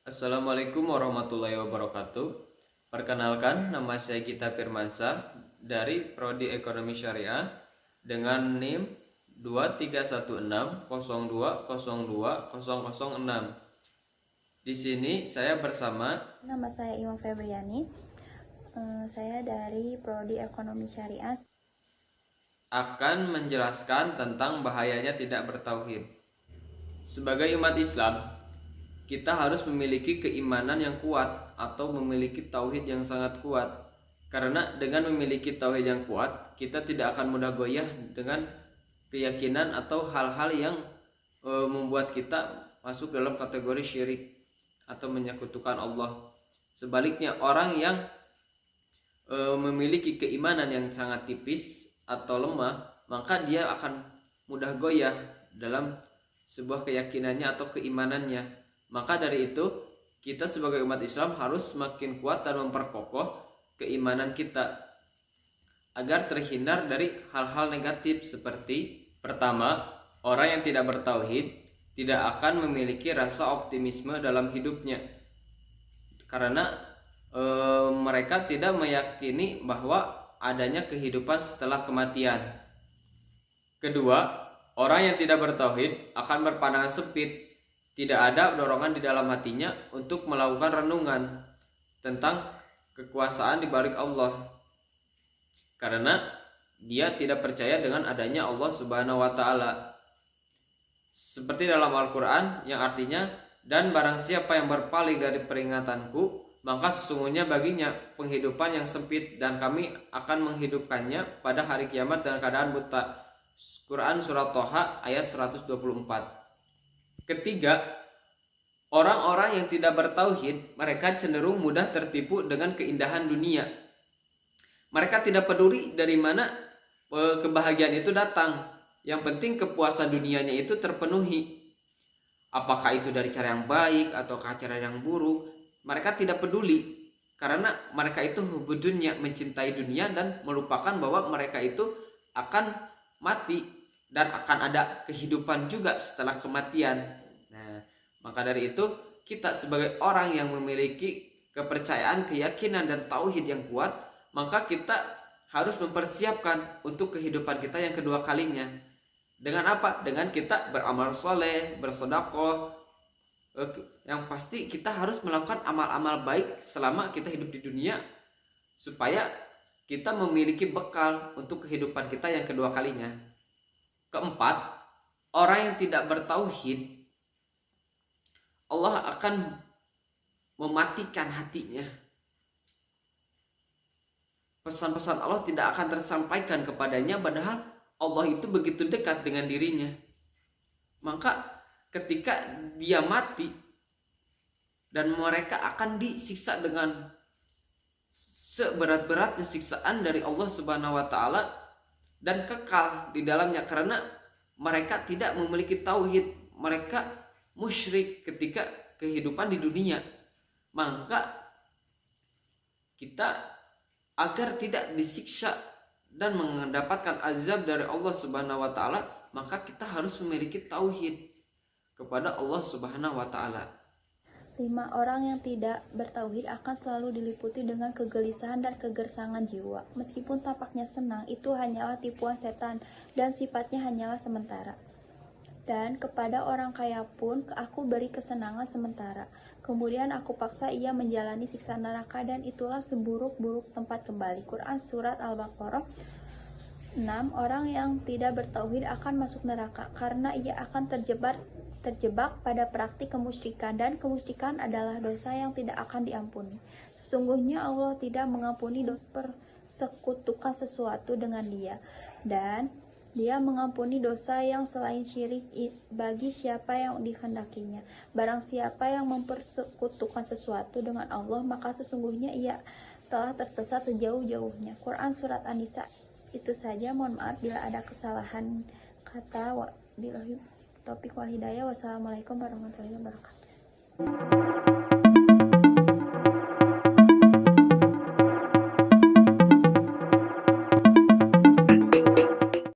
Assalamualaikum warahmatullahi wabarakatuh. Perkenalkan, nama saya Gita Firmansyah dari Prodi Ekonomi Syariah dengan NIM 231602020006. Di sini saya bersama Nama saya Ima Febriani. Saya dari Prodi Ekonomi Syariah. akan menjelaskan tentang bahayanya tidak bertauhid. Sebagai umat Islam, kita harus memiliki keimanan yang kuat atau memiliki tauhid yang sangat kuat. Karena dengan memiliki tauhid yang kuat, kita tidak akan mudah goyah dengan keyakinan atau hal-hal yang membuat kita masuk dalam kategori syirik atau menyekutukan Allah. Sebaliknya, orang yang memiliki keimanan yang sangat tipis atau lemah, maka dia akan mudah goyah dalam sebuah keyakinannya atau keimanannya. Maka dari itu, kita sebagai umat Islam harus semakin kuat dan memperkokoh keimanan kita agar terhindar dari hal-hal negatif seperti: pertama, orang yang tidak bertauhid tidak akan memiliki rasa optimisme dalam hidupnya karena mereka tidak meyakini bahwa adanya kehidupan setelah kematian. Kedua, orang yang tidak bertauhid akan berpandangan sempit. Tidak ada dorongan di dalam hatinya untuk melakukan renungan tentang kekuasaan di balik Allah, karena dia tidak percaya dengan adanya Allah Subhanahu wa Ta'ala. Seperti dalam Al-Quran yang artinya, "Dan barang siapa yang berpaling dari peringatanku, maka sesungguhnya baginya penghidupan yang sempit dan kami akan menghidupkannya pada hari kiamat dalam keadaan buta." Quran Surat Toha ayat 124. Ketiga, orang-orang yang tidak bertauhid, mereka cenderung mudah tertipu dengan keindahan dunia. Mereka tidak peduli dari mana kebahagiaan itu datang. Yang penting kepuasan dunianya itu terpenuhi. Apakah itu dari cara yang baik atau cara yang buruk, mereka tidak peduli. Karena mereka itu hubbudunya, mencintai dunia dan melupakan bahwa mereka itu akan mati dan akan ada kehidupan juga setelah kematian. Nah, maka dari itu kita sebagai orang yang memiliki kepercayaan, keyakinan dan tauhid yang kuat, maka kita harus mempersiapkan untuk kehidupan kita yang kedua kalinya. Dengan apa? Dengan kita beramal soleh, bersedekah. Yang pasti kita harus melakukan amal-amal baik selama kita hidup di dunia, supaya kita memiliki bekal untuk kehidupan kita yang kedua kalinya. Keempat, orang yang tidak bertauhid, Allah akan mematikan hatinya. Pesan-pesan Allah tidak akan tersampaikan kepadanya, padahal Allah itu begitu dekat dengan dirinya. Maka ketika dia mati dan mereka akan disiksa dengan seberat-beratnya siksaan dari Allah Subhanahu wa Ta'ala dan kekal di dalamnya, karena mereka tidak memiliki tauhid, mereka musyrik ketika kehidupan di dunia. Maka kita agar tidak disiksa dan mendapatkan azab dari Allah Subhanahu wa Ta'ala, maka kita harus memiliki tauhid kepada Allah Subhanahu wa Ta'ala. 5. Orang yang tidak bertauhid akan selalu diliputi dengan kegelisahan dan kegersangan jiwa. Meskipun tampaknya senang, itu hanyalah tipuan setan dan sifatnya hanyalah sementara. Dan kepada orang kaya pun aku beri kesenangan sementara. Kemudian aku paksa ia menjalani siksa neraka, dan itulah seburuk-buruk tempat kembali. Quran Surat Al-Baqarah 6. Orang yang tidak bertauhid akan masuk neraka karena ia akan terjebak pada praktik kemusyrikan, dan kemusyrikan adalah dosa yang tidak akan diampuni. Sesungguhnya Allah tidak mengampuni dosa persekutukan sesuatu dengan Dia, dan Dia mengampuni dosa yang selain syirik bagi siapa yang dikehendakinya. Barang siapa yang mempersekutukan sesuatu dengan Allah, maka sesungguhnya ia telah tersesat sejauh-jauhnya. Quran Surat An-Nisa. Itu saja, mohon maaf bila ada kesalahan kata. Wabillahi taufiq wal hidayah. Wassalamualaikum warahmatullahi wabarakatuh.